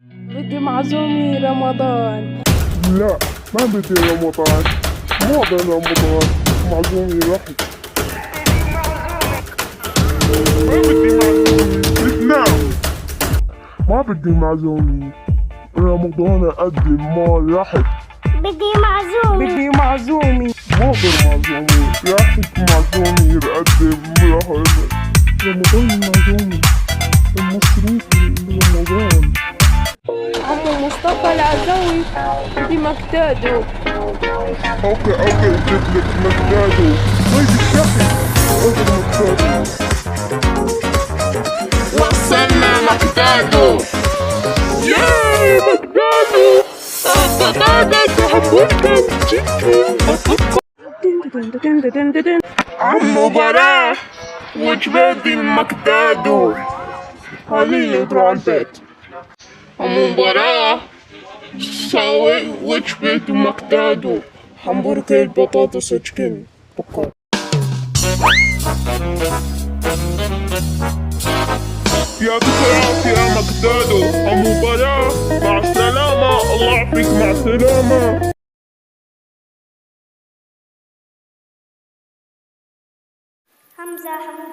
بدي معزومي رمضان. لا، ما بدي رمضان. مو هذا رمضان. معزومي رحم. ما بدي معزومي. نعم. ما بدي معزومي. رمضان أقدم ما رحت. بدي معزومي. بدي معزومي. ما أقدر معزومي. رحت معزومي يقدم رحت. رمضان معزومي. المصروف رمضان. عمو مصطفى العزوي بدي مكتادو. اوكي جبت لك مكتادو. طيب الشحن. اوكي مكتادو. وصلنا مكتادو. ياي مكتادو. عمو براء وجبات المكتادو. خليه يدروا على البيت. عمو براء سوي وجبة مكتادو. همبرجر بطاطس تشكن. يعطيك العافية يا مكتادو. عمو براء مع السلامة. الله يعافيك مع السلامة. حمزة